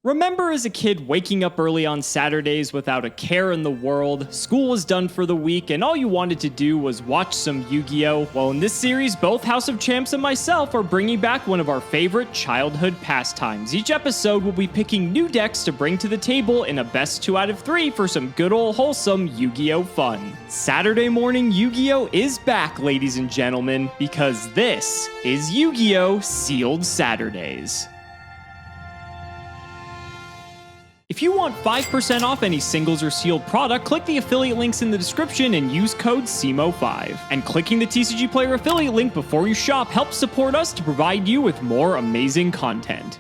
Remember as a kid waking up early on Saturdays without a care in the world, school was done for the week, and all you wanted to do was watch some Yu-Gi-Oh! Well, in this series, both House of Champs and myself are bringing back one of our favorite childhood pastimes. Each episode will be picking new decks to bring to the table in a best 2 out of 3 for some good old wholesome Yu-Gi-Oh! Fun. Saturday morning Yu-Gi-Oh! Is back, ladies and gentlemen, because this is Yu-Gi-Oh! Sealed Saturdays. If you want 5% off any singles or sealed product, click the affiliate links in the description and use code CIMOOOoooo5. And clicking the TCG Player affiliate link before you shop helps support us to provide you with more amazing content.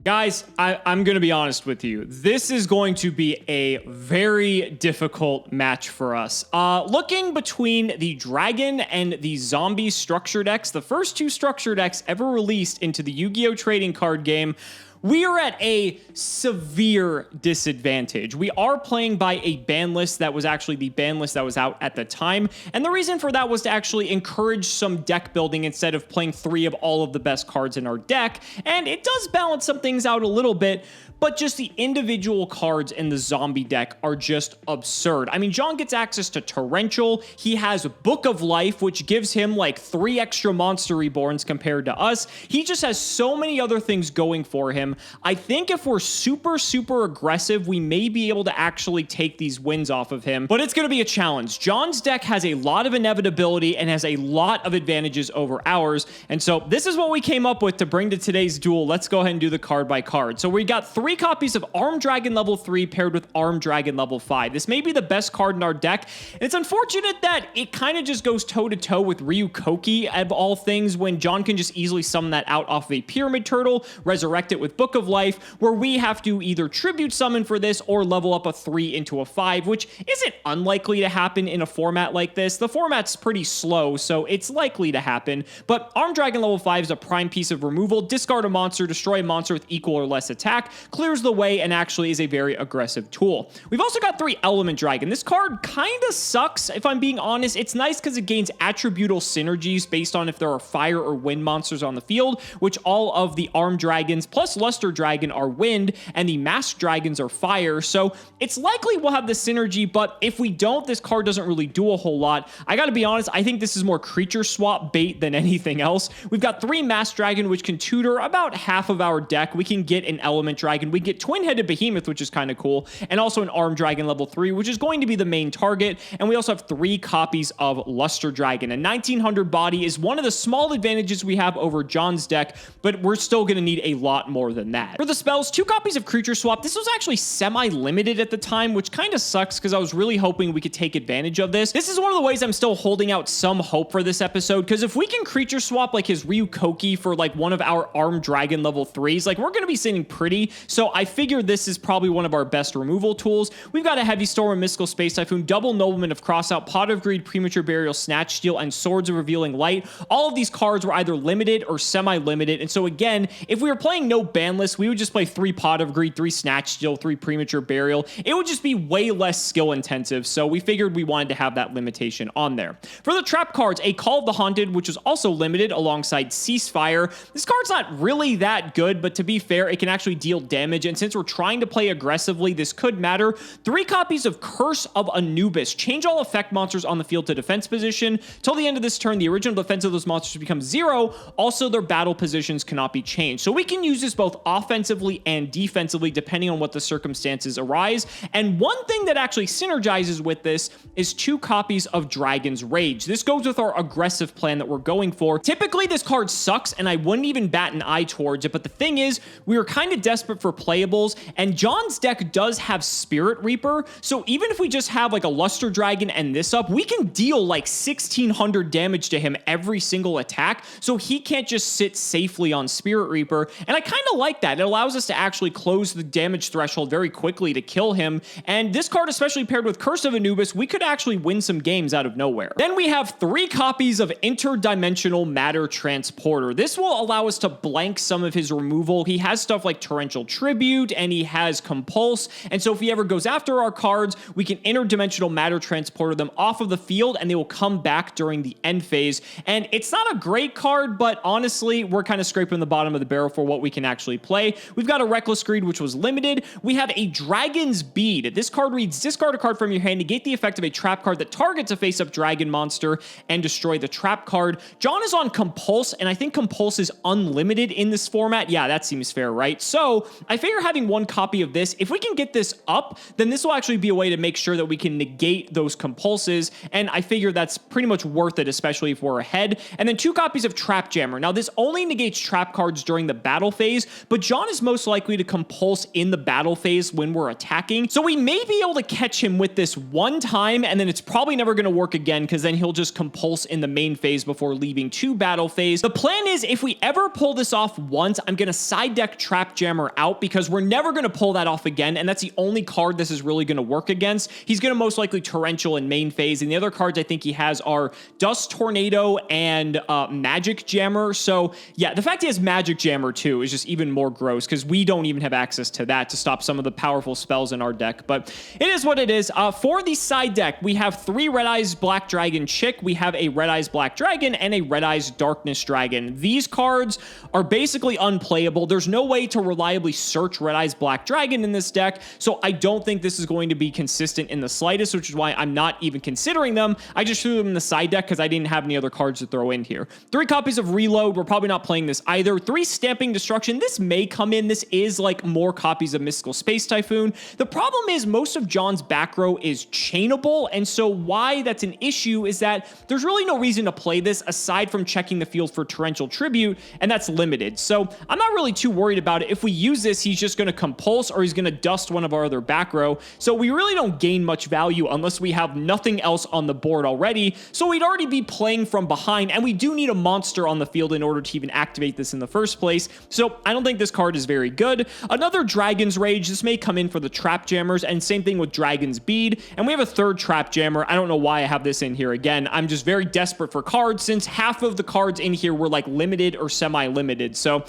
Guys, I'm going to be honest with you. This is going to be a very difficult match for us. Looking between the Dragon and the Zombie structure decks, the first 2 structure decks ever released into the Yu-Gi-Oh! Trading card game, we are at a severe disadvantage. We are playing by a ban list that was actually the ban list that was out at the time, and the reason for that was to actually encourage some deck building instead of playing 3 of all of the best cards in our deck, and it does balance some things out a little bit, but just the individual cards in the zombie deck are just absurd. I mean, John gets access to Torrential, he has Book of Life, which gives him like 3 extra Monster Reborns compared to us. He just has so many other things going for him. I think if we're super aggressive, we may be able to actually take these wins off of him, but it's going to be a challenge. John's deck has a lot of inevitability and has a lot of advantages over ours, and so this is what we came up with to bring to today's duel. Let's go ahead and do the card by card. So we got 3 copies of Armed Dragon level 3 paired with Armed Dragon level 5. This may be the best card in our deck, and it's unfortunate that it kind of just goes toe-to-toe with Ryu Koki of all things when John can just easily summon that out off of a Pyramid Turtle, resurrect it with Book of Life, where we have to either tribute summon for this or level up a 3 into a 5, which isn't unlikely to happen in a format like this. The format's pretty slow, so it's likely to happen, but Armed Dragon level 5 is a prime piece of removal. Discard a monster, destroy a monster with equal or less attack, clears the way, and actually is a very aggressive tool. We've also got 3 Element Dragon. This card kind of sucks, if I'm being honest. It's nice because it gains attributable synergies based on if there are fire or wind monsters on the field, which all of the Armed Dragons plus Luster Dragon are wind, and the Masked Dragons are fire, so it's likely we'll have the synergy, but if we don't, this card doesn't really do a whole lot. I gotta be honest, I think this is more creature swap bait than anything else. We've got 3 Masked Dragon, which can tutor about half of our deck. We can get an Element Dragon, we get Twin-Headed Behemoth, which is kind of cool, and also an Armed Dragon level 3, which is going to be the main target, and we also have 3 copies of Luster Dragon. A 1900 body is one of the small advantages we have over John's deck, but we're still going to need a lot more than that. For the spells, 2 copies of Creature Swap. This was actually semi-limited at the time, which kind of sucks because I was really hoping we could take advantage of this. This is one of the ways I'm still holding out some hope for this episode, because if we can Creature Swap like his Ryu Koki for like one of our Armed Dragon level 3s, like we're going to be sitting pretty, so I figure this is probably one of our best removal tools. We've got a Heavy Storm, a Mystical Space Typhoon, double Nobleman of Crossout, Pot of Greed, Premature Burial, Snatch Steal, and Swords of Revealing Light. All of these cards were either limited or semi-limited, and so again, if we were playing no ban list, we would just play 3 Pot of Greed, 3 Snatch Steal, 3 Premature Burial. It would just be way less skill intensive, so we figured we wanted to have that limitation on there. For the trap cards, a Call of the Haunted, which was also limited alongside Ceasefire. This card's not really that good, but to be fair, it can actually deal damage, and since we're trying to play aggressively, this could matter. 3 copies of Curse of Anubis. Change all effect monsters on the field to defense position. Till the end of this turn, the original defense of those monsters becomes 0. Also, their battle positions cannot be changed. So we can use this both offensively and defensively, depending on what the circumstances arise. And one thing that actually synergizes with this is 2 copies of Dragon's Rage. This goes with our aggressive plan that we're going for. Typically, this card sucks, and I wouldn't even bat an eye towards it, but the thing is, we were kind of desperate for playables, and John's deck does have Spirit Reaper, so even if we just have like a Luster Dragon and this up, we can deal like 1600 damage to him every single attack, so he can't just sit safely on Spirit Reaper, and I kind of like that. It allows us to actually close the damage threshold very quickly to kill him, and this card, especially paired with Curse of Anubis, we could actually win some games out of nowhere. Then we have 3 copies of Interdimensional Matter Transporter. This will allow us to blank some of his removal. He has stuff like Torrential Tribute, and he has Compulse. And so if he ever goes after our cards, we can interdimensional matter transporter them off of the field, and they will come back during the end phase. And it's not a great card, but honestly, we're kind of scraping the bottom of the barrel for what we can actually play. We've got a Reckless Greed, which was limited. We have a Dragon's Bead. This card reads, discard a card from your hand, negate the effect of a trap card that targets a face-up dragon monster, and destroy the trap card. John is on Compulse, and I think Compulse is unlimited in this format. Yeah, that seems fair, right? So I figure having one copy of this, if we can get this up, then this will actually be a way to make sure that we can negate those Compulses, and I figure that's pretty much worth it, especially if we're ahead. And then 2 copies of Trap Jammer. Now, this only negates trap cards during the battle phase, but John is most likely to Compulse in the battle phase when we're attacking, so we may be able to catch him with this one time, and then it's probably never going to work again, because then he'll just Compulse in the main phase before leaving to battle phase. The plan is, if we ever pull this off once, I'm going to side deck Trap Jammer out, because we're never going to pull that off again, and that's the only card this is really going to work against. He's going to most likely Torrential in main phase, and the other cards I think he has are Dust Tornado and Magic Jammer. So yeah, the fact he has Magic Jammer too is just even more gross, because we don't even have access to that to stop some of the powerful spells in our deck, but it is what it is. For the side deck, we have 3 Red Eyes Black Dragon Chick, we have a Red Eyes Black Dragon, and a Red Eyes Darkness Dragon. These cards are basically unplayable. There's no way to reliably search Red Eyes Black Dragon in this deck, so I don't think this is going to be consistent in the slightest, which is why I'm not even considering them. I just threw them in the side deck because I didn't have any other cards to throw in here. 3 copies of Reload. We're probably not playing this either. 3 Stamping Destruction. This may come in. This is like more copies of Mystical Space Typhoon. The problem is most of John's back row is chainable, and so why that's an issue is that there's really no reason to play this aside from checking the field for Torrential Tribute, and that's limited. So I'm not really too worried about it. If we use this, he's just going to Compulse, or he's going to dust one of our other back row. So we really don't gain much value unless we have nothing else on the board already. So we'd already be playing from behind, and we do need a monster on the field in order to even activate this in the first place. So I don't think this card is very good. Another Dragon's Rage. This may come in for the Trap Jammers, and same thing with Dragon's Bead. And we have a 3rd Trap Jammer. I don't know why I have this in here again. I'm just very desperate for cards, since half of the cards in here were like limited or semi-limited. So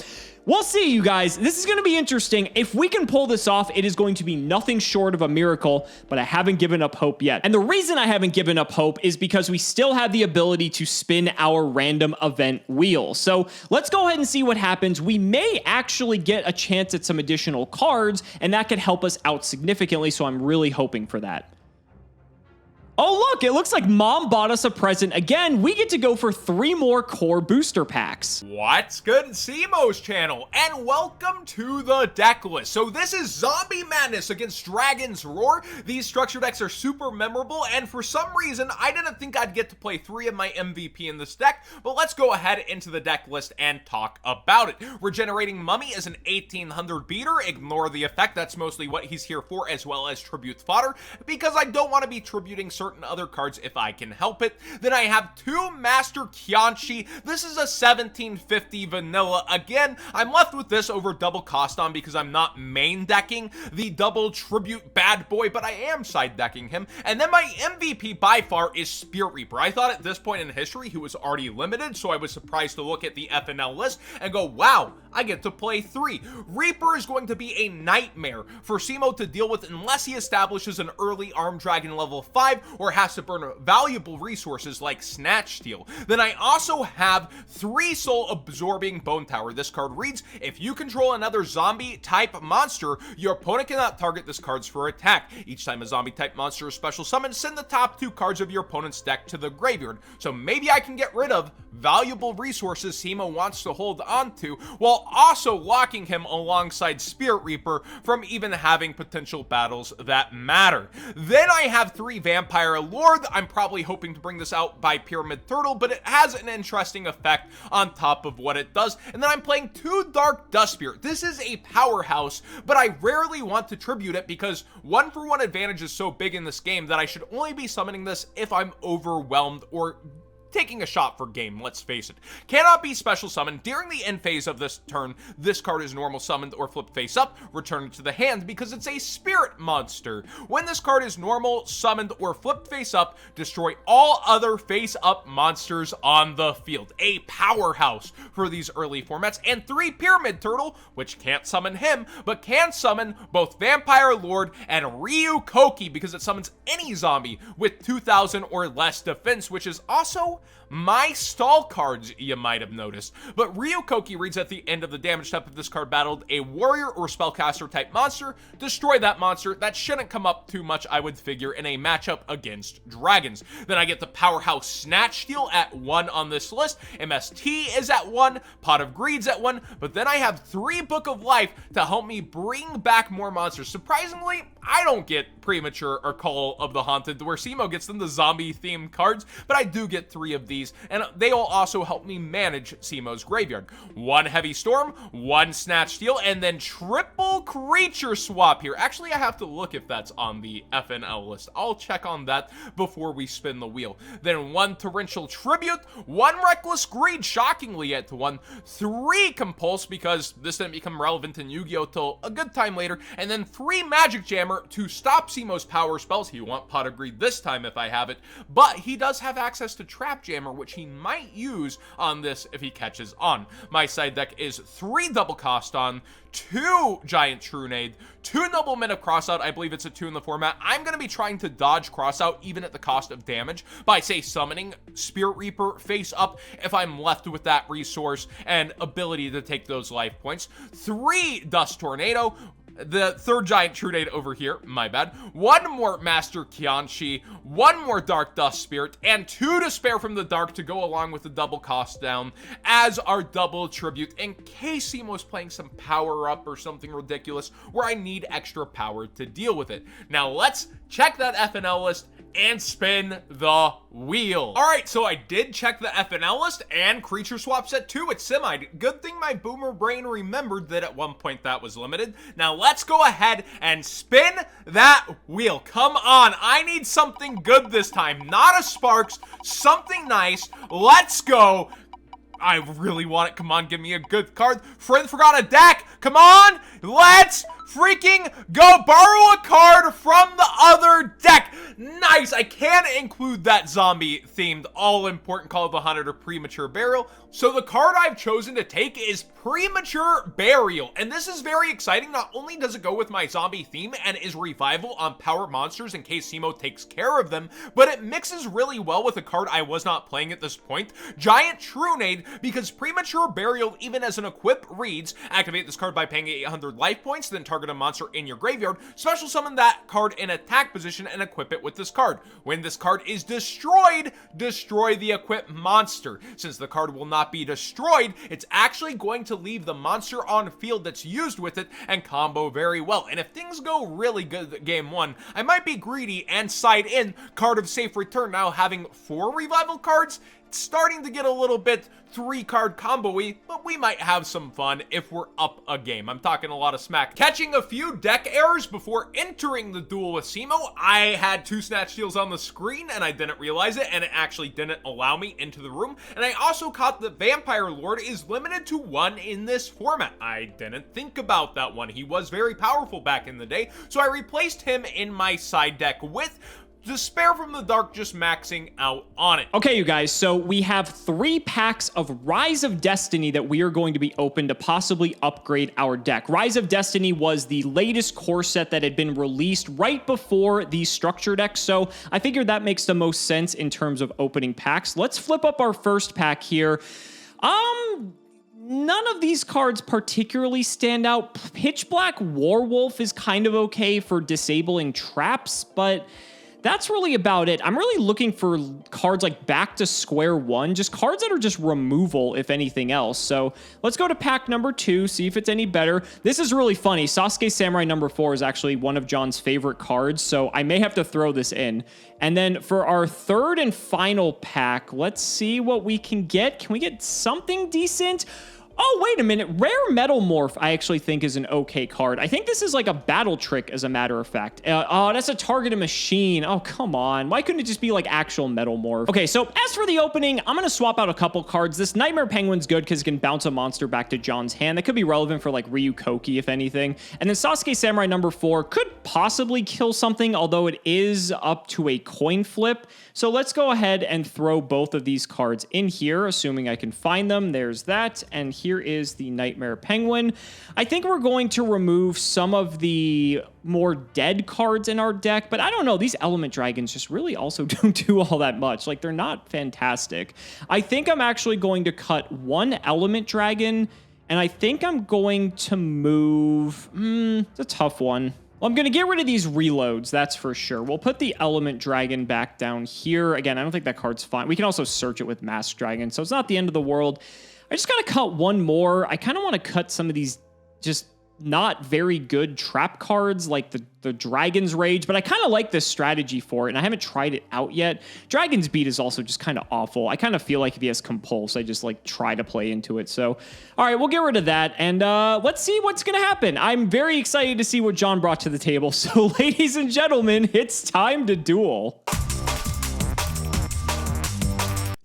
we'll see, you guys. This is going to be interesting. If we can pull this off, it is going to be nothing short of a miracle, but I haven't given up hope yet. And the reason I haven't given up hope is because we still have the ability to spin our random event wheel. So let's go ahead and see what happens. We may actually get a chance at some additional cards, and that could help us out significantly, so I'm really hoping for that. Oh, look, it looks like Mom bought us a present again. We get to go for 3 more core booster packs. What's good, Cimoooooooo's channel, and welcome to the deck list. So this is Zombie Madness against Dragon's Roar. These structure decks are super memorable, and for some reason, I didn't think I'd get to play 3 of my MVP in this deck, but let's go ahead into the deck list and talk about it. Regenerating Mummy is an 1800 beater. Ignore the effect. That's mostly what he's here for, as well as tribute fodder, because I don't want to be tributing certain other cards if I can help it. Then I have 2 Master Kyanshi. This is a 1750 vanilla. Again, I'm left with this over double cost on because I'm not main decking the double tribute bad boy, but I am side decking him. And then my MVP by far is Spirit Reaper. I thought at this point in history he was already limited, so I was surprised to look at the FNL list and go, wow, I get to play 3. Reaper is going to be a nightmare for Cimo to deal with unless he establishes an early Armed Dragon level 5 or has to burn valuable resources like Snatch Steal. Then I also have 3 Soul Absorbing Bone Tower. This card reads, if you control another zombie type monster, your opponent cannot target this card for attack. Each time a zombie type monster is special summoned, send the top 2 cards of your opponent's deck to the graveyard. So maybe I can get rid of valuable resources Cimo wants to hold on to, while also locking him alongside Spirit Reaper from even having potential battles that matter. Then I have 3 Vampire Lord. I'm probably hoping to bring this out by Pyramid Turtle, but it has an interesting effect on top of what it does. And then I'm playing 2 Dark Dust Spirit. This is a powerhouse, but I rarely want to tribute it because 1-for-1 advantage is so big in this game that I should only be summoning this if I'm overwhelmed or taking a shot for game, let's face it. Cannot be special summoned. During the end phase of this turn, this card is normal summoned or flipped face up, return it to the hand because it's a spirit monster. When this card is normal summoned or flipped face up, destroy all other face up monsters on the field. A powerhouse for these early formats. And 3 Pyramid Turtle, which can't summon him, but can summon both Vampire Lord and Ryukoki because it summons any zombie with 2,000 or less defense, which is also my stall cards, you might have noticed. But Ryukoki reads at the end of the damage step if this card battled a warrior or spellcaster type monster, destroy that monster. That shouldn't come up too much, I would figure, in a matchup against dragons. Then I get the powerhouse Snatch Steal at 1 on this list. MST is at 1, Pot of Greed's at 1, but then I have 3 Book of Life to help me bring back more monsters. Surprisingly, I don't get Premature or Call of the Haunted, where Cimo gets them, the zombie-themed cards, but I do get 3 of these, and they will also help me manage Cimo's graveyard. 1 Heavy Storm, 1 Snatch Steal, and then triple creature swap here. Actually, I have to look if that's on the FNL list. I'll check on that before we spin the wheel. Then 1 Torrential Tribute, 1 Reckless Greed, shockingly at 1, 3 Compulse, because this didn't become relevant in Yu-Gi-Oh! Till a good time later, and then 3 Magic Jammer to stop Cimo's power spells. He won't Pot of Greed this time if I have it, but he does have access to Trap Jammer, which he might use on this if he catches on. My side deck is 3 Double Cost on, 2 Giant Trunade, 2 Noblemen of Crossout. I believe it's a 2 in the format. I'm going to be trying to dodge Crossout even at the cost of damage by, say, summoning Spirit Reaper face up if I'm left with that resource and ability to take those life points. 3 Dust Tornado, the 3rd Giant Trunade over here, my bad. 1 more Master Kianchi, 1 more Dark Dust Spirit, and 2 Despair from the Dark to go along with the double cost down as our double tribute in case Cimo's playing some power up or something ridiculous where I need extra power to deal with it. Now let's check that FNL list and spin the wheel. All right, so I did check the FNL list and creature swaps at 2 at Semi. Good thing my boomer brain remembered that at one point that was limited. Now let's go ahead and spin that wheel. Come on, I need something good this time. Not a Sparks, something nice. Let's go. I really want it. Come on, give me a good card. Friend forgot a deck. Come on, let's freaking go. Borrow a card from the other deck. Nice. I can include that zombie-themed all-important Call of the Haunted or Premature Burial. So the card I've chosen to take is Premature Burial, and this is very exciting. Not only does it go with my zombie theme and is revival on power monsters in case Cimo takes care of them, but it mixes really well with a card I was not playing at this point, Giant Trunade, because Premature Burial, even as an equip, reads, activate this card by paying 800 life points, then target a monster in your graveyard, special summon that card in attack position and equip it with this card. When this card is destroyed, destroy the equipped monster. Since the card will not be destroyed, it's actually going to leave the monster on field that's used with it and combo very well. And if things go really good at game 1, I might be greedy and side in Card of Safe Return. Now having 4 revival cards, it's starting to get a little bit 3-card combo-y, but we might have some fun if we're up a game. I'm talking a lot of smack. Catching a few deck errors before entering the duel with Cimo. I had 2 Snatch Steals on the screen and I didn't realize it, and it actually didn't allow me into the room. And I also caught that Vampire Lord is limited to 1 in this format. I didn't think about that one. He was very powerful back in the day, so I replaced him in my side deck with Despair from the Dark, just maxing out on it. Okay, you guys, so we have 3 packs of Rise of Destiny that we are going to be open to possibly upgrade our deck. Rise of Destiny was the latest core set that had been released right before the structure deck, so I figured that makes the most sense in terms of opening packs. Let's flip up our first pack here. None of these cards particularly stand out. Pitch Black Warwolf is kind of okay for disabling traps, but that's really about it. I'm really looking for cards like Back to Square One, just cards that are just removal, if anything else. So let's go to pack number 2, see if it's any better. This is really funny. Sasuke Samurai number 4 is actually one of John's favorite cards, so I may have to throw this in. And then for our 3rd and final pack, let's see what we can get. Can we get something decent? Oh, wait a minute. Rare Metal Morph, I actually think, is an okay card. I think this is like a battle trick, as a matter of fact. Oh, that's a targeted machine. Oh, come on. Why couldn't it just be like actual Metal Morph? Okay, so as for the opening, I'm going to swap out a couple cards. This Nightmare Penguin's good because it can bounce a monster back to John's hand. That could be relevant for like Ryu Koki, if anything. And then Sasuke Samurai number 4 could possibly kill something, although it is up to a coin flip. So let's go ahead and throw both of these cards in here, assuming I can find them. There's that. And here is the Nightmare Penguin. I think we're going to remove some of the more dead cards in our deck, but I don't know. These Element Dragons just really also don't do all that much. Like, they're not fantastic. I think I'm actually going to cut one Element Dragon, and I think I'm going to move... it's a tough one. Well, I'm going to get rid of these reloads, that's for sure. We'll put the Element Dragon back down here. Again, I don't think that card's fine. We can also search it with Mask Dragon, so it's not the end of the world. I just got to cut one more. I kind of want to cut some of these just not very good trap cards like the Dragon's Rage, but I kind of like this strategy for it, and I haven't tried it out yet. Dragon's Beat is also just kind of awful. I kind of feel like if he has Compulse, I just like try to play into it. So, all right, we'll get rid of that, and let's see what's going to happen. I'm very excited to see what John brought to the table. So, ladies and gentlemen, it's time to duel.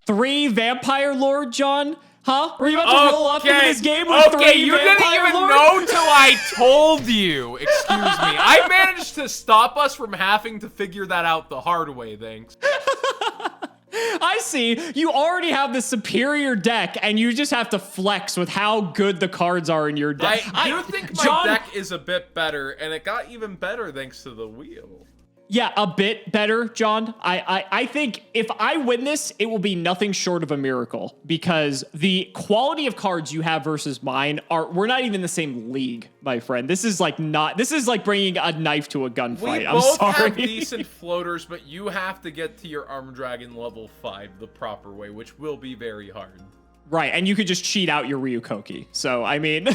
3 Vampire Lord, John? Huh? Were you about to roll up into this game with 3 you Vampire didn't even Lord? know till I told you. Excuse me. I managed to stop us from having to figure that out the hard way, thanks. I see. You already have the superior deck, and you just have to flex with how good the cards are in your deck. I do think my deck is a bit better, and it got even better thanks to the wheel. Yeah, a bit better, John. I think if I win this, it will be nothing short of a miracle, because the quality of cards you have versus mine we're not even in the same league, my friend. This is like bringing a knife to a gunfight. I'm sorry. We both have decent floaters, but you have to get to your Arm Dragon level 5 the proper way, which will be very hard. Right, and you could just cheat out your Ryu Koki. So, I mean...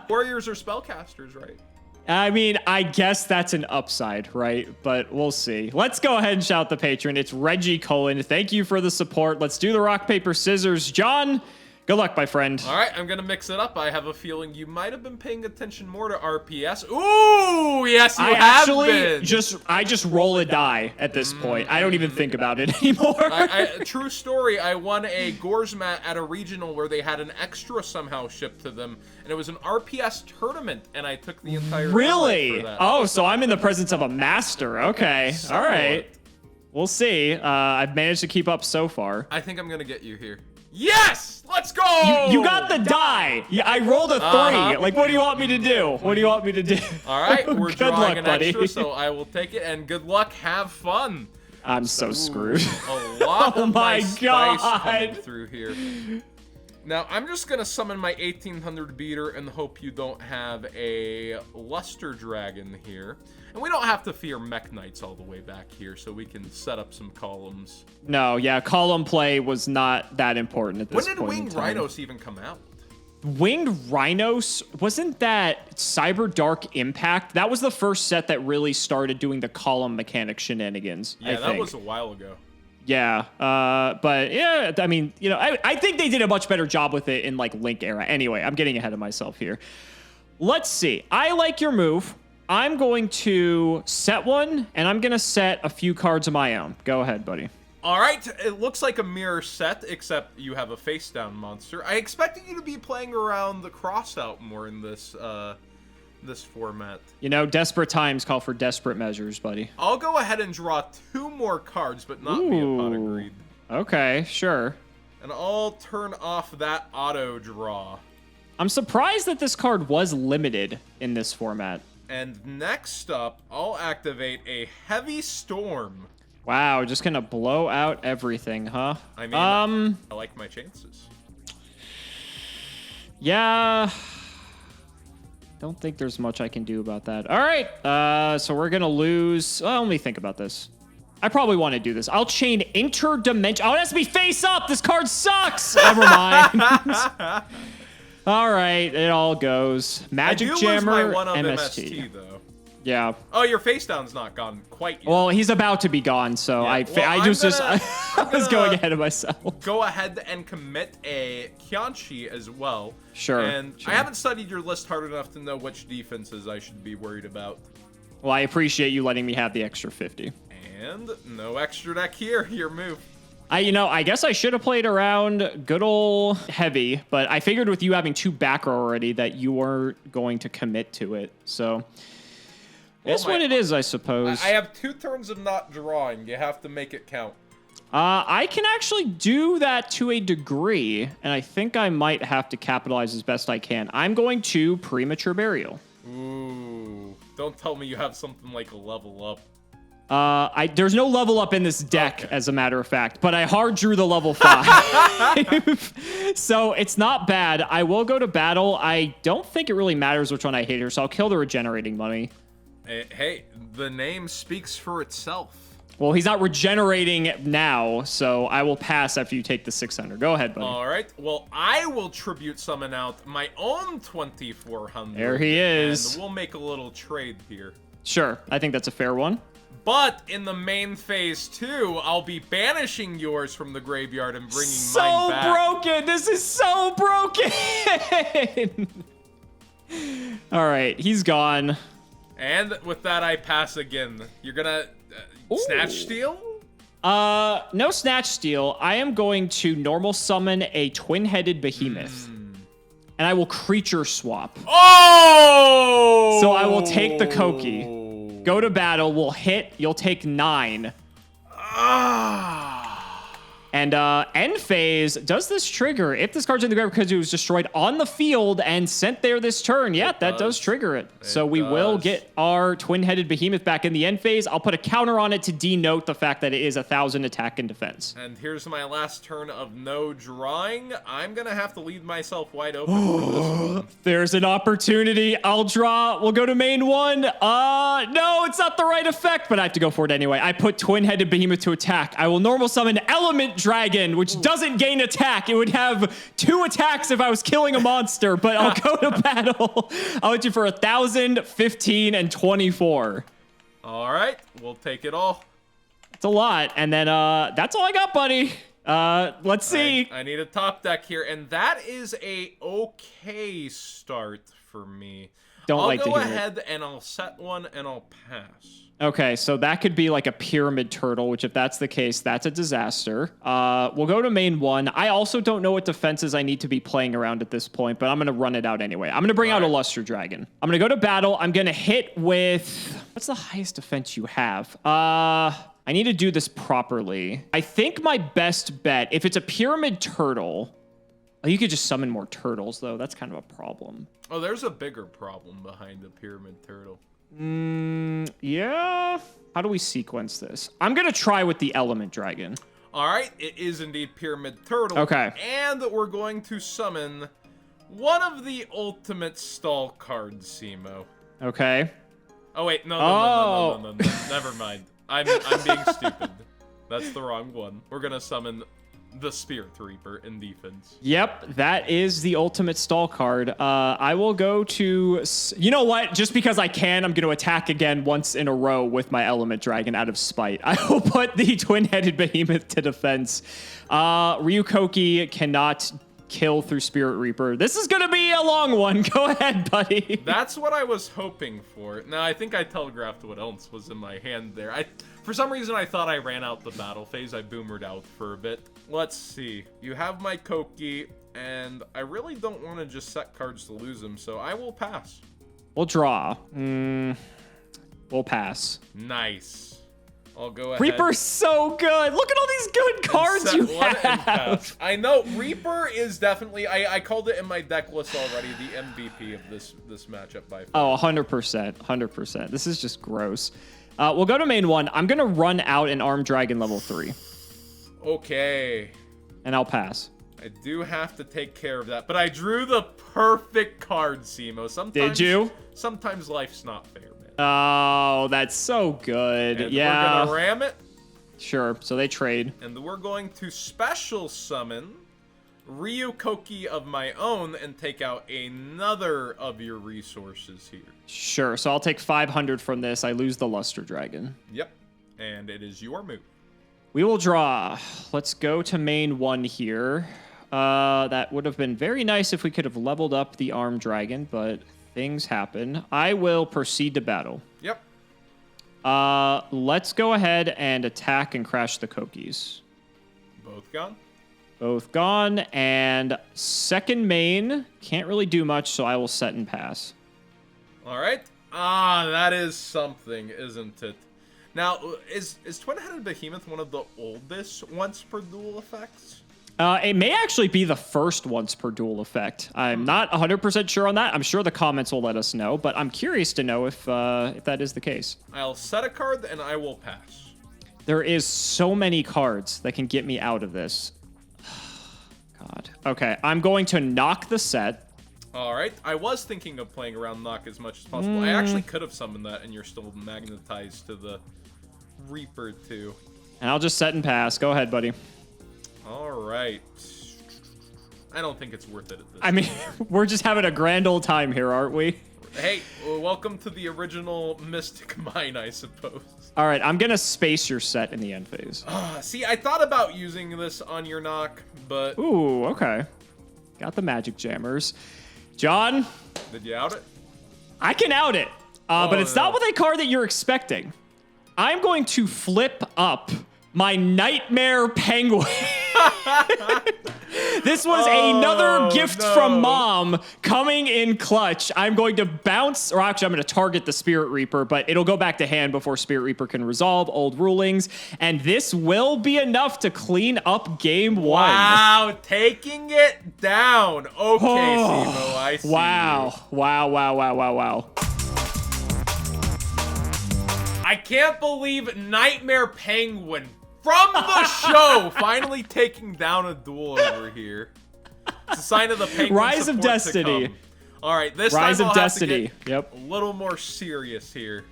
Warriors are spellcasters, right? I mean, I guess that's an upside, right? But we'll see. Let's go ahead and shout the patron. It's Reggie Cullen. Thank you for the support. Let's do the rock, paper, scissors. John, good luck, my friend. All right, I'm going to mix it up. I have a feeling you might have been paying attention more to RPS. Ooh, yes, you have been. I just roll a die at this point. I don't even think about it anymore. True story, I won a Gores mat at a regional where they had an extra somehow shipped to them, and it was an RPS tournament, and I took the entire Really? for that. Oh, so I'm in the presence of a master. Okay, all right. We'll see. I've managed to keep up so far. I think I'm going to get you here. Yes! Let's go! You got the die! Yeah, I rolled a 3. Like, what do you want me to do? What do you want me to do? All right, we're good drawing luck, an buddy. extra, so I will take it, and good luck. Have fun. I'm so screwed. A lot of my nice God. spice coming through here. Now, I'm just going to summon my 1800 beater and hope you don't have a Luster Dragon here. And we don't have to fear Mech Knights all the way back here, so we can set up some columns. No, yeah, column play was not that important at this point. When did Winged Rhinos even come out? Winged Rhinos, wasn't that Cyber Dark Impact? That was the first set that really started doing the column mechanic shenanigans. Yeah, that was a while ago. Yeah, but yeah, I mean, you know, I think they did a much better job with it in like Link era. Anyway, I'm getting ahead of myself here. Let's see. I like your move. I'm going to set one, and I'm going to set a few cards of my own. Go ahead, buddy. All right, it looks like a mirror set, except you have a face-down monster. I expected you to be playing around the cross-out more in this this format. You know, desperate times call for desperate measures, buddy. I'll go ahead and draw 2 more cards, but not be upon agreed. Okay, sure. And I'll turn off that auto draw. I'm surprised that this card was limited in this format. And next up, I'll activate a Heavy Storm. Wow, just gonna blow out everything, huh? I mean, I like my chances. Yeah. Don't think there's much I can do about that. All right, so we're gonna lose. Well, let me think about this. I probably want to do this. I'll chain interdimension. Oh, it has to be face up. This card sucks. Never mind. All right, it all goes. Magic Jammer, I do lose my one of MST. MST, though. Yeah. Oh, your face down's not gone quite yet. Well, he's about to be gone, so Yeah. I was going ahead of myself. Go ahead and commit a Kianchi as well. Sure. And I haven't studied your list hard enough to know which defenses I should be worried about. Well, I appreciate you letting me have the extra 50. And no extra deck here. Your move. I guess I should have played around good old heavy, but I figured with you having 2 back row already that you weren't going to commit to it. So it's what it is, I suppose. I have 2 turns of not drawing. You have to make it count. I can actually do that to a degree, and I think I might have to capitalize as best I can. I'm going to Premature Burial. Ooh. Don't tell me you have something like a level up. There's no level up in this deck, as a matter of fact, but I hard drew the level 5. So it's not bad. I will go to battle. I don't think it really matters which one I hit here, so I'll kill the Regenerating Mummy. Hey, the name speaks for itself. Well, he's not regenerating now, so I will pass after you take the 600. Go ahead, buddy. All right. Well, I will tribute summon out my own 2400. There he is. And we'll make a little trade here. Sure. I think that's a fair one. But in the main phase 2, I'll be banishing yours from the graveyard and bringing mine back. So broken. This is so broken. All right. He's gone. And with that, I pass again. You're gonna Snatch Steal? No Snatch Steal. I am going to normal summon a twin-headed behemoth. And I will creature swap. Oh! So I will take the Koki. Go to battle. We'll hit. You'll take 9. And end phase, does this trigger? If this card's in the graveyard because it was destroyed on the field and sent there this turn, yeah, that does trigger it. So we will get our twin-headed behemoth back in the end phase. I'll put a counter on it to denote the fact that it is 1,000 attack and defense. And here's my last turn of no drawing. I'm going to have to leave myself wide open for this one. There's an opportunity. I'll draw. We'll go to main 1. No, it's not the right effect, but I have to go for it anyway. I put twin-headed behemoth to attack. I will normal summon Element Dragon, which doesn't gain attack. It would have 2 attacks if I was killing a monster, but I'll go to battle. I'll hit you for 1,000, 15, and 24. All right, we'll take it all. It's a lot. And then that's all I got, buddy. Let's see. I need a top deck here, and that is a okay start for me. I'll go ahead and I'll set one and I'll pass. Okay, so that could be like a pyramid turtle, which if that's the case, that's a disaster. We'll go to main 1. I also don't know what defenses I need to be playing around at this point, but I'm going to run it out anyway. I'm going to bring out a Luster Dragon. I'm going to go to battle. I'm going to hit with... What's the highest defense you have? I need to do this properly. I think my best bet, if it's a pyramid turtle... Oh, you could just summon more turtles, though. That's kind of a problem. Oh, there's a bigger problem behind the pyramid turtle. Yeah. How do we sequence this? I'm going to try with the Element Dragon. All right. It is indeed Pyramid Turtle. Okay. And we're going to summon one of the ultimate stall cards, Simo. Okay. Oh, wait. No. Never mind. I'm being stupid. That's the wrong one. We're going to summon the Spirit Reaper in defense. Yep, that is the ultimate stall card. I will go to... You know what? Just because I can, I'm going to attack again once in a row with my Element Dragon out of spite. I will put the twin-headed behemoth to defense. Ryukoki cannot kill through Spirit Reaper. This is going to be a long one. Go ahead, buddy. That's what I was hoping for. Now, I think I telegraphed what else was in my hand there. For some reason, I thought I ran out the battle phase. I boomered out for a bit. Let's see. You have my Koki, and I really don't want to just set cards to lose them, so I will pass. We'll draw. We'll pass. Nice. I'll go ahead. Reaper's so good. Look at all these good cards you have. I know. Reaper is definitely... I called it in my deck list already, the MVP of this matchup by far. Oh, 100%. 100%. This is just gross. We'll go to main 1. I'm going to run out an Armed Dragon level 3. Okay. And I'll pass. I do have to take care of that. But I drew the perfect card, Simo. Did you? Sometimes life's not fair, man. Oh, that's so good. And yeah. we're going to ram it. Sure. So they trade. And we're going to special summon Ryukoki of my own and take out another of your resources here. Sure. So I'll take 500 from this. I lose the Luster Dragon. Yep. And it is your move. We will draw. Let's go to main 1 here. That would have been very nice if we could have leveled up the Armed Dragon, but things happen. I will proceed to battle. Yep. Let's go ahead and attack and crash the Kokis. Both gone? Both gone. And second main. Can't really do much, so I will set and pass. All right. Ah, that is something, isn't it? Now, is Twin-Headed Behemoth one of the oldest once per duel effects? It may actually be the first once per duel effect. I'm not 100% sure on that. I'm sure the comments will let us know, but I'm curious to know if that is the case. I'll set a card and I will pass. There is so many cards that can get me out of this. God. Okay, I'm going to knock the set. All right. I was thinking of playing around knock as much as possible. I actually could have summoned that, and you're still magnetized to the Reaper too. And I'll just set and pass. Go ahead, buddy. All right. I don't think it's worth it at this I mean, we're just having a grand old time here, aren't we? Hey, well, welcome to the original Mystic Mine, I suppose. All right, I'm going to space your set in the end phase. See, I thought about using this on your knock, but... Ooh, okay. Got the magic jammers. John? Did you out it? I can out it, but it's not with a card that you're expecting. I'm going to flip up my Nightmare Penguin. This was another gift from Mom coming in clutch. I'm going to bounce, or actually I'm going to target the Spirit Reaper, but it'll go back to hand before Spirit Reaper can resolve old rulings. And this will be enough to clean up game 1. Wow, taking it down. Okay, Cimo, I see. Wow. Wow. I can't believe Nightmare Penguin from the show finally taking down a duel over here. It's a sign of the Penguin Rise of Destiny. All right, this Rise time of I'll Destiny. have to get Yep. a little more serious here.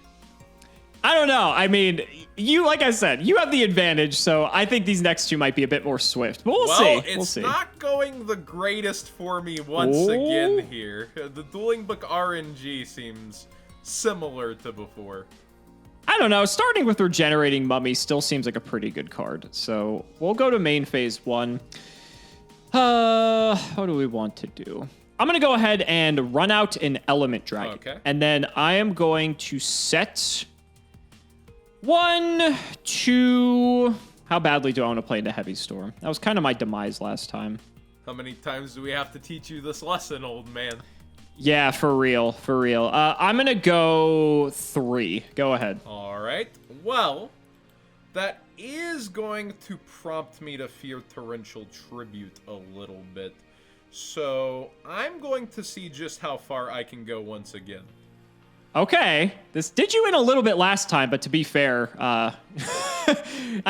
I don't know. I mean, you, like I said, you have the advantage, so I think these next two might be a bit more swift. But we'll see. It's not going the greatest for me once again here. The Dueling Book RNG seems similar to before. I don't know. Starting with Regenerating Mummy still seems like a pretty good card. So we'll go to main phase 1. What do we want to do? I'm going to go ahead and run out an Element Dragon. Okay. And then I am going to set 1, 2... How badly do I want to play into Heavy Storm? That was kind of my demise last time. How many times do we have to teach you this lesson, old man? Yeah, for real. I'm going to go 3. Go ahead. All right. Well, that is going to prompt me to fear Torrential Tribute a little bit. So I'm going to see just how far I can go once again. Okay. This did you in a little bit last time, but to be fair, I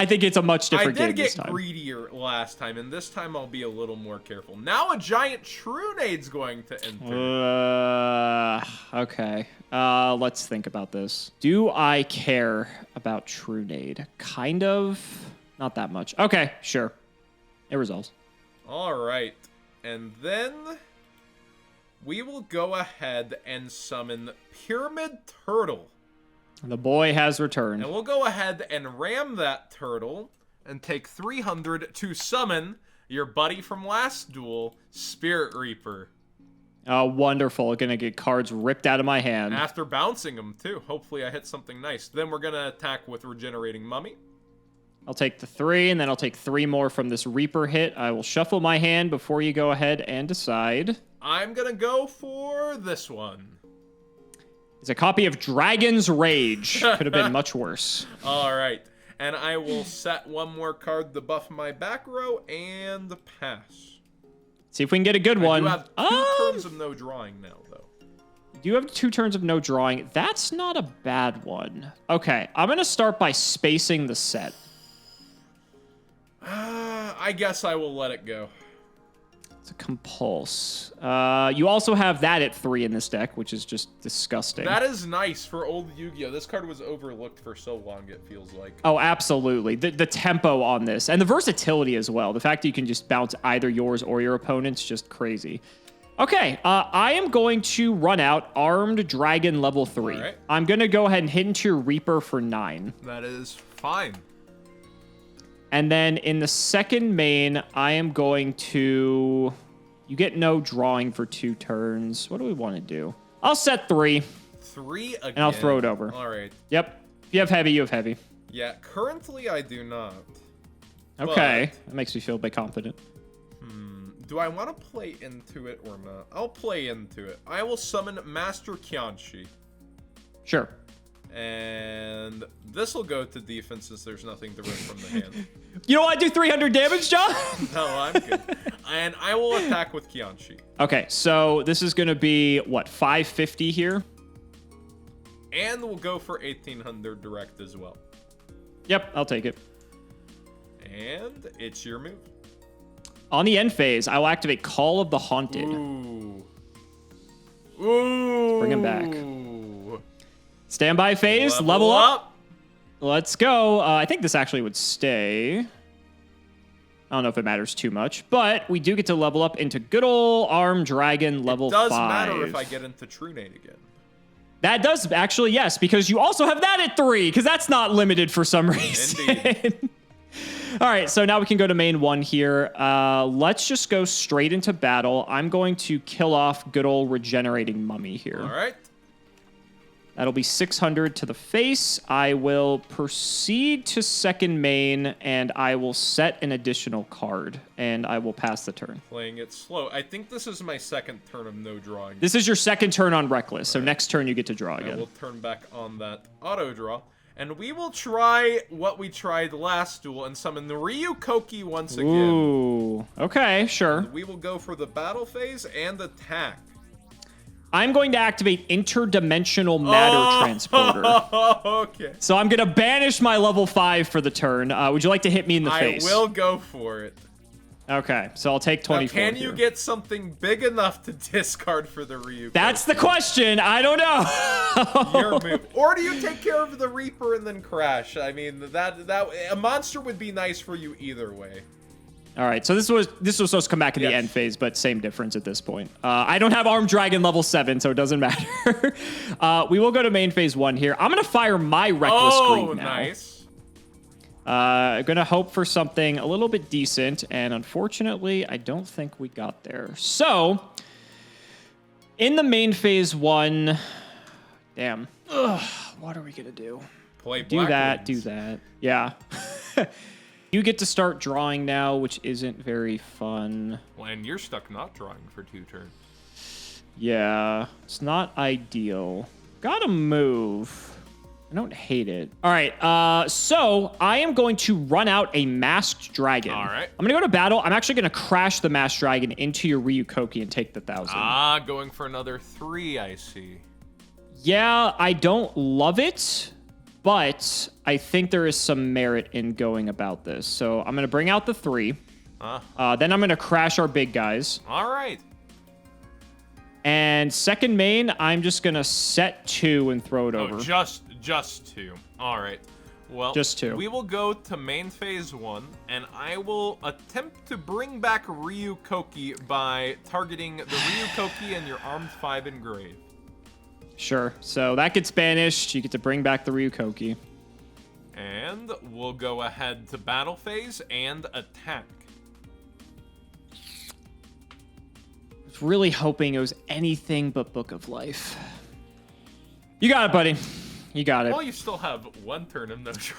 think it's a much different game this time. I did get greedier last time, and this time I'll be a little more careful. Now a giant Truenade's going to enter. Okay. Let's think about this. Do I care about Trunade? Kind of. Not that much. Okay, sure. It resolves. All right. And then we will go ahead and summon Pyramid Turtle. The boy has returned. And we'll go ahead and ram that turtle and take 300 to summon your buddy from last duel, Spirit Reaper. Oh, wonderful. Gonna get cards ripped out of my hand. After bouncing them, too. Hopefully I hit something nice. Then we're going to attack with Regenerating Mummy. I'll take the 3, and then I'll take 3 more from this Reaper hit. I will shuffle my hand before you go ahead and decide. I'm going to go for this one. It's a copy of Dragon's Rage. Could have been much worse. All right. And I will set one more card to buff my back row and pass. See if we can get a good one. You have 2 turns of no drawing now, though. You have 2 turns of no drawing. That's not a bad one. Okay, I'm going to start by spacing the set. I guess I will let it go. to compulse. You also have that at 3 in this deck, which is just disgusting. That is nice for old Yu-Gi-Oh! This card was overlooked for so long, it feels like. Oh, absolutely. The tempo on this and the versatility as well. The fact that you can just bounce either yours or your opponent's just crazy. Okay, I am going to run out Armed Dragon level 3. All right. I'm going to go ahead and hit into your Reaper for 9. That is fine. And then in the second main, I am going to... You get no drawing for 2 turns. What do we want to do? I'll set 3. 3 again. And I'll throw it over. All right. Yep. If you have heavy, you have heavy. Yeah, currently I do not. Okay. That makes me feel a bit confident. Do I want to play into it or not? I'll play into it. I will summon Master Qianxi. Sure. And this will go to defense since there's nothing to rip from the hand. You don't want to do 300 damage, John? No, I'm good. And I will attack with Qianxi. Okay, so this is going to be, what, 550 here? And we'll go for 1800 direct as well. Yep, I'll take it. And it's your move. On the end phase, I will activate Call of the Haunted. Ooh. Ooh. Bring him back. Standby phase, level up. Let's go. I think this actually would stay. I don't know if it matters too much, but we do get to level up into good old Armed Dragon level 5. It does matter if I get into Trunade again. That does actually, yes, because you also have that at 3, because that's not limited for some reason. Indeed. All right, so now we can go to main 1 here. Let's just go straight into battle. I'm going to kill off good old Regenerating Mummy here. All right. That'll be 600 to the face. I will proceed to second main, and I will set an additional card, and I will pass the turn. Playing it slow. I think this is my second turn of no drawing. This is your second turn on Reckless, so next turn you get to draw again. I will turn back on that auto draw. And we will try what we tried last duel and summon the Ryukoki once again. Ooh, okay, sure. And we will go for the battle phase and attack. I'm going to activate Interdimensional Matter Transporter. Okay. So I'm going to banish my level 5 for the turn. Would you like to hit me in the face? I will go for it. Okay, so I'll take 24 Now, can here. you get something big enough to discard for the Ryukoki? That's the question. I don't know. Your move. Or do you take care of the Reaper and then crash? I mean, that a monster would be nice for you either way. All right, so this was supposed to come back in the end phase, but same difference at this point. I don't have Armed Dragon level 7, so it doesn't matter. We will go to main phase 1 here. I'm going to fire my Reckless Greed now. Nice. I'm going to hope for something a little bit decent, and unfortunately, I don't think we got there. So, in the main phase 1, damn. What are we going to do? Play Do that, Blacklands. do that. Yeah. You get to start drawing now, which isn't very fun. Well, and you're stuck not drawing for 2 turns. Yeah, it's not ideal. Gotta move. I don't hate it. All right, so I am going to run out a Masked Dragon. All right. I'm gonna go to battle. I'm actually gonna crash the Masked Dragon into your Ryukoki and take the 1,000. Ah, going for another 3, I see. Yeah, I don't love it, but I think there is some merit in going about this. So I'm gonna bring out the 3. Then I'm gonna crash our big guys. All right. And second main, I'm just gonna set 2 and throw it over. Just 2. All right. Well, Just 2. We will go to main phase 1, and I will attempt to bring back Ryukoki by targeting the Ryukoki and your armed 5 engrave. Sure. So that gets banished. You get to bring back the Ryukoki. And we'll go ahead to battle phase and attack. I was really hoping it was anything but Book of Life. You got it, buddy. You got it. Well, you still have 1 turn of no draw.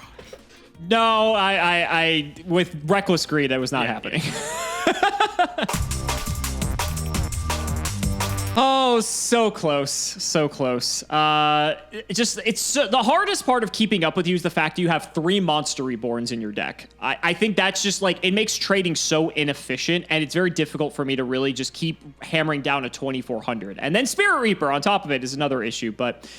No, I with Reckless Greed, that was not happening. Oh, so close, so close. It's the hardest part of keeping up with you is the fact that you have 3 Monster Reborns in your deck. I think that's just like, it makes trading so inefficient, and it's very difficult for me to really just keep hammering down a 2400. And then Spirit Reaper on top of it is another issue, but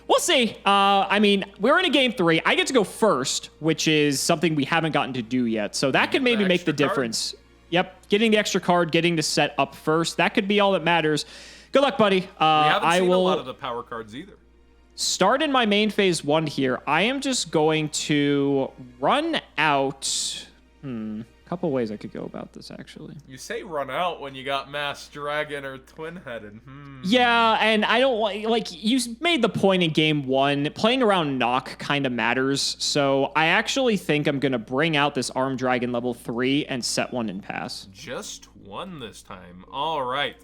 we'll see. I mean, we're in a game 3. I get to go first, which is something we haven't gotten to do yet, so that could maybe make the difference. Yep, getting the extra card, getting the set up first. That could be all that matters. Good luck, buddy. We haven't I seen will a lot of the power cards either. start in my main phase 1 here. I am just going to run out. Couple ways I could go about this, actually. You say run out when you got Masked Dragon or Twin-Headed. Yeah, and I don't like you made the point in game 1. Playing around knock kind of matters. So I actually think I'm going to bring out this Armed Dragon level 3 and set 1 in pass. Just 1 this time. All right.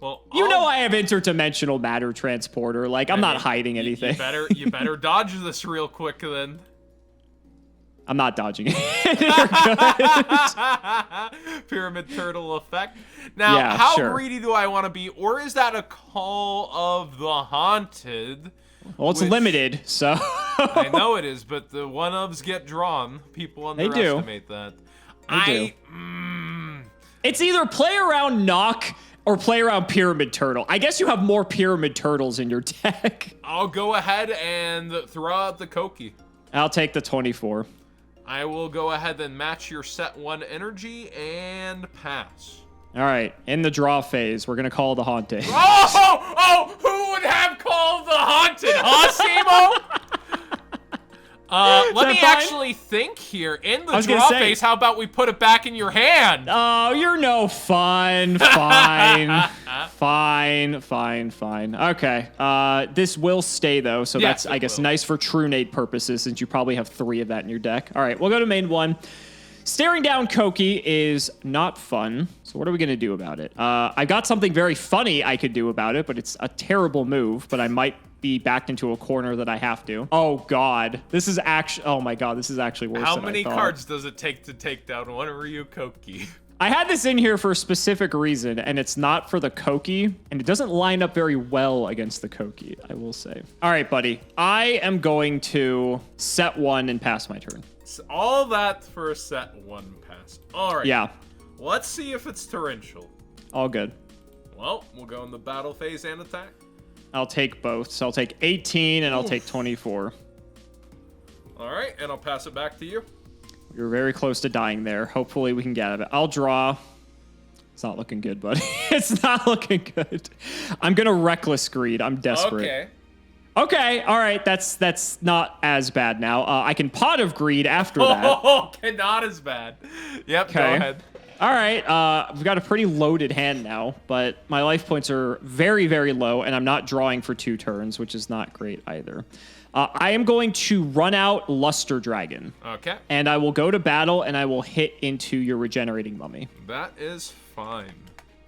Well, you know I have interdimensional matter transporter. Like, I'm not hiding anything. You better dodge this real quick then. I'm not dodging it. Pyramid turtle effect. Now, Yeah, how sure. greedy do I want to be? Or is that a Call of the Haunted? Well, it's which- limited, so. I know it is, but the one-ofs get drawn. People They do. underestimate that. They do. It's either play around knock or play around pyramid turtle. I guess you have more pyramid turtles in your deck. I'll go ahead and throw out the Koki. I'll take the 24. I will go ahead and match your set 1 energy and pass. All right, in the draw phase, we're going to call the Haunted. Oh, who would have called the Haunted, huh, Simo? Let me fine? actually think here. In the was gonna draw say- phase, how about we put it back in your hand? Oh, you're no fun. Fine. Fine. Okay. This will stay, though, so Yes, that's, I it guess, will. nice for True Nade purposes, since you probably have 3 of that in your deck. All right, we'll go to main 1. Staring down Koki is not fun, so what are we going to do about it? I got something very funny I could do about it, but it's a terrible move, but I might be backed into a corner that I have to. Oh, God. This is actually... Oh, my God. This is actually worse How than I many thought. cards does it take to take down one Ryu Koki? I had this in here for a specific reason, and it's not for the Koki, and it doesn't line up very well against the Koki, I will say. All right, buddy. I am going to set 1 and pass my turn. All that for a set 1 pass. All right. Yeah, Let's see if it's torrential. all good. Well, we'll go in the battle phase and attack. I'll take both. So I'll take 18 and I'll take 24. All right, and I'll pass it back to you. We were very close to dying there. Hopefully we can get out of it. I'll draw. It's not looking good, buddy. It's not looking good. I'm going to Reckless Greed. I'm desperate. Okay, all right. That's not as bad now. I can Pot of Greed after that. Okay, not as bad. Yep, go Okay. ahead. All right, we've got a pretty loaded hand now, but my life points are very, very low, and I'm not drawing for 2 turns, which is not great either. I am going to run out Luster Dragon, Okay, and I will go to battle, and I will hit into your Regenerating Mummy. that is fine.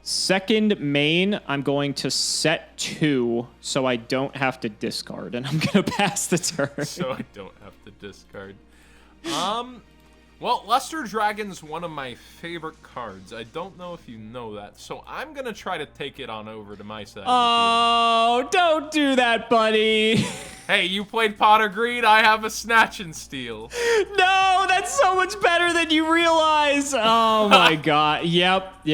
Second main, I'm going to set 2, so I don't have to discard, and I'm going to pass the turn. So I don't have to discard. Well, Luster Dragon's one of my favorite cards. I don't know if you know that, so I'm gonna try to take it on over to my side. Oh, don't do that, buddy. Hey, you played Pot of Greed, I have a Snatch and Steal. No, that's so much better than you realize. Oh my God. Yep.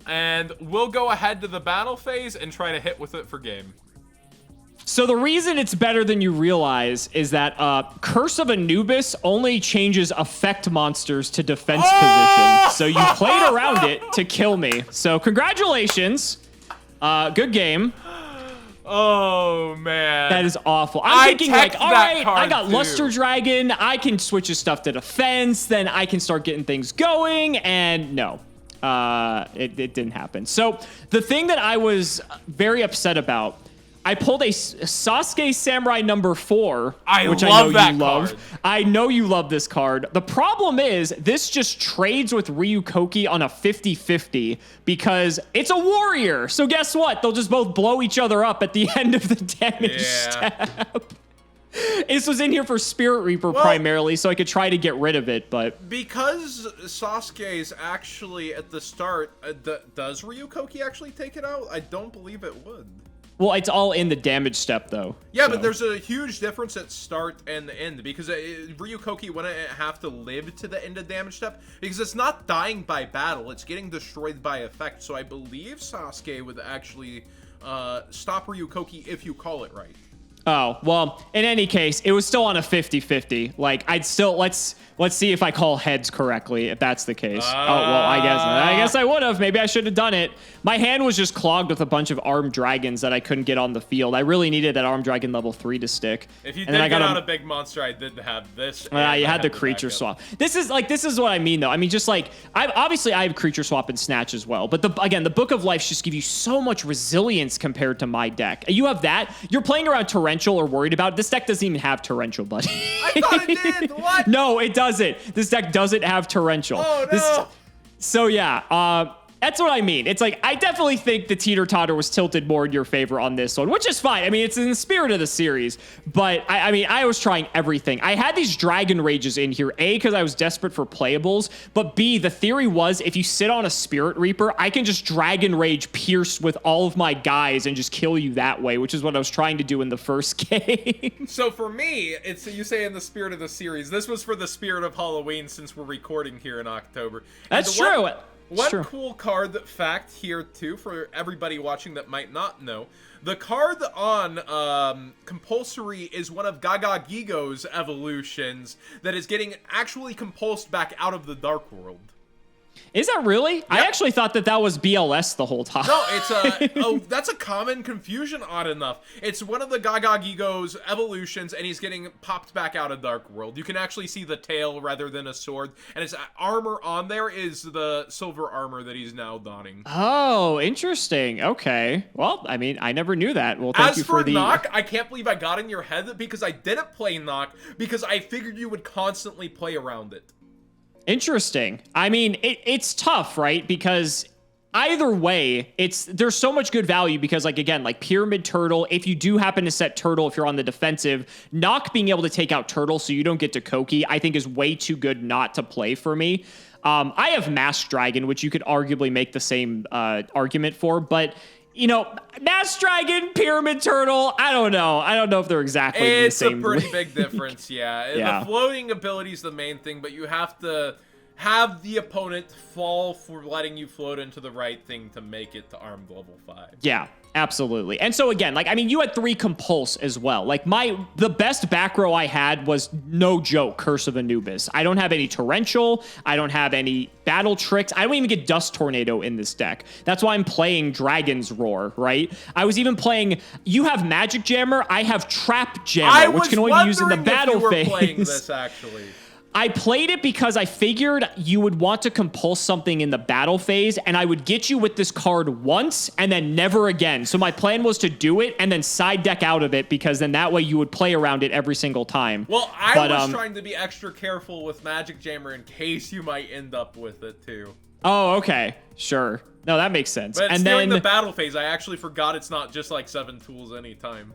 And we'll go ahead to the battle phase and try to hit with it for game. So the reason it's better than you realize is that Curse of Anubis only changes effect monsters to defense position. So you played around it to kill me. So congratulations. Good game. Oh, man. That is awful. I'm thinking like, teched all that right, card I got too. Luster Dragon. I can switch his stuff to defense. Then I can start getting things going. And no, it didn't happen. So the thing that I was very upset about, I pulled a Sasuke Samurai number 4, which I know that you love. card. I know you love this card. The problem is this just trades with Ryu Koki on a 50-50 because it's a warrior. So guess what? They'll just both blow each other up at the end of the damage step. This was in here for Spirit Reaper primarily, so I could try to get rid of it, but... Because Sasuke's actually at the start, does Ryu Koki actually take it out? I don't believe it would. Well, it's all in the damage step, though. Yeah, so. but there's a huge difference at start and the end, because Ryu Koki wouldn't have to live to the end of damage step, because it's not dying by battle, it's getting destroyed by effect, so I believe Sasuke would actually stop Ryu Koki if you call it right. Oh, well, in any case, it was still on a 50-50. Like, I'd still, let's see if I call heads correctly, if that's the case. Oh, well, I guess I would have. Maybe I should have done it. My hand was just clogged with a bunch of armed dragons that I couldn't get on the field. I really needed that armed dragon level 3 to stick. If you did get out a big monster, I did have this. You had the creature swap. This is what I mean, though. I mean, just like, I have creature swap and snatch as well. But again, the Book of Life just give you so much resilience compared to my deck. You have that. You're playing around torrential or worried about it. This deck doesn't even have torrential, buddy. I thought it did. What? No, it doesn't. This deck doesn't have torrential. Oh, no. So yeah, that's what I mean. It's like, I definitely think the teeter-totter was tilted more in your favor on this one, which is fine. I mean, it's in the spirit of the series, but I mean, I was trying everything. I had these dragon rages in here, A, because I was desperate for playables, but B, the theory was if you sit on a Spirit Reaper, I can just dragon rage pierce with all of my guys and just kill you that way, which is what I was trying to do in the first game. So for me, it's, you say in the spirit of the series, this was for the spirit of Halloween since we're recording here in October. That's true. One cool card fact here, too, for everybody watching that might not know. The card on Compulsory is one of Gaga Gigo's evolutions that is getting actually compulsed back out of the Dark World. Is that really? Yep. I actually thought that was BLS the whole time. No, it's that's a common confusion, odd enough. It's one of the Gaga Gigo's evolutions, and he's getting popped back out of Dark World. You can actually see the tail rather than a sword, and his armor on there is the silver armor that he's now donning. Oh, interesting. Okay. Well, I mean, I never knew that. Well, thank you for the... Knock, I can't believe I got in your head because I didn't play Knock because I figured you would constantly play around it. Interesting. I mean, it's tough, right? Because either way, there's so much good value because, like, again, like Pyramid Turtle, if you do happen to set Turtle, if you're on the defensive, Knock being able to take out Turtle so you don't get to Koki, I think is way too good not to play for me. I have Masked Dragon, which you could arguably make the same argument for, but... You know, Masked Dragon, Pyramid Turtle, I don't know. I don't know if they're exactly the same. It's a pretty big difference, yeah. The floating ability is the main thing, but you have to have the opponent fall for letting you float into the right thing to make it to armed level 5. Yeah, absolutely. And so again, like, I mean, you had 3 Compulse as well. Like, the best back row I had was, no joke, Curse of Anubis. I don't have any Torrential. I don't have any Battle Tricks. I don't even get Dust Tornado in this deck. That's why I'm playing Dragon's Roar, right? I was even playing, you have Magic Jammer, I have Trap Jammer, which can only be used in the battle phase. Playing this, actually. I played it because I figured you would want to compulse something in the battle phase, and I would get you with this card once and then never again. So my plan was to do it and then side deck out of it, because then that way you would play around it every single time. Well, I was trying to be extra careful with Magic Jammer in case you might end up with it too. Oh, okay. Sure. No, that makes sense. But during the battle phase, I actually forgot it's not just like 7 tools anytime.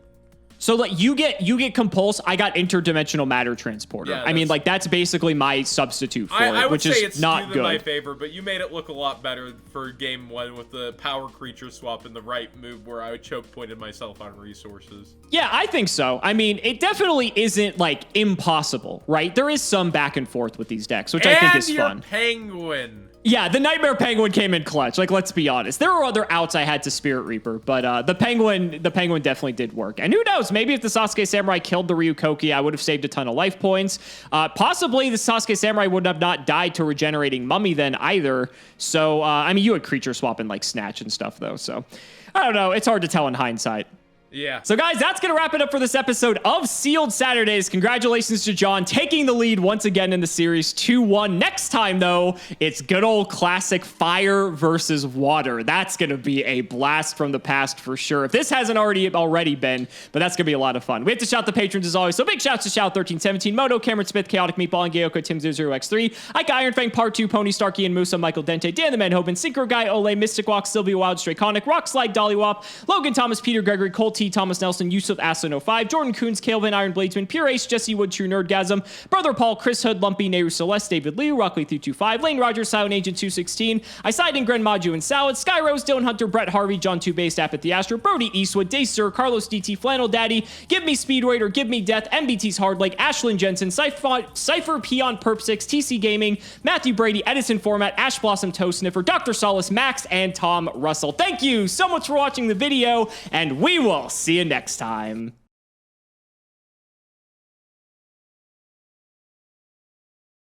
So like you get Compulse, I got Interdimensional Matter Transporter. Yeah, I mean, like, that's basically my substitute for it, which is not good. I would say it's my favor, but you made it look a lot better for game 1 with the power creature swap and the right move where I choke pointed myself on resources. Yeah, I think so. I mean, it definitely isn't like impossible, right? There is some back and forth with these decks, which I think is fun. And your Penguin. Yeah, the Nightmare Penguin came in clutch. Like, let's be honest. There were other outs I had to Spirit Reaper, but the Penguin definitely did work. And who knows? Maybe if the Sasuke Samurai killed the Ryu Koki, I would have saved a ton of life points. Possibly the Sasuke Samurai would have not died to Regenerating Mummy then either. So, I mean, you had creature swap and like Snatch and stuff though. So, I don't know. It's hard to tell in hindsight. Yeah. So guys, that's going to wrap it up for this episode of Sealed Saturdays. Congratulations to John taking the lead once again in the series 2-1. Next time, though, it's good old classic fire versus water. That's going to be a blast from the past for sure. If this hasn't already been, but that's going to be a lot of fun. We have to shout the patrons as always. So big shouts to Shout1317, Moto, Cameron Smith, Chaotic Meatball, and Gayoko, Tim00x3, Ike Ironfang, Part 2, Pony Starkey, and Musa, Michael Dente, Dan the Man Hoban, Synchro Guy, Ole, Mystic Walk, Sylvia Wild, Strayconic, Rockslide, Dollywop, Logan Thomas, Peter Gregory, Colt T, Thomas Nelson, Yusuf Aslan 05, Jordan Coons, Calvin Iron Bladesman, Pure Ace, Jesse Wood, True Nerdgasm, Brother Paul, Chris Hood, Lumpy, Nehru Celeste, David Liu, Rockley 325, Lane Rogers, Silent Agent 216, I Side in Gren Maju and Salad, Sky Rose, Dylan Hunter, Brett Harvey, John 2 Based, App at the Astro, Brody Eastwood, Day Sir, Carlos DT, Flannel Daddy, Give Me Speed Raider, Give Me Death, MBT's Hard Lake, Ashlyn Jensen, Cypher Peon Perp 6, TC Gaming, Matthew Brady, Edison Format, Ash Blossom Toe Sniffer, Dr. Solace, Max, and Tom Russell. Thank you so much for watching the video, and we will see you next time.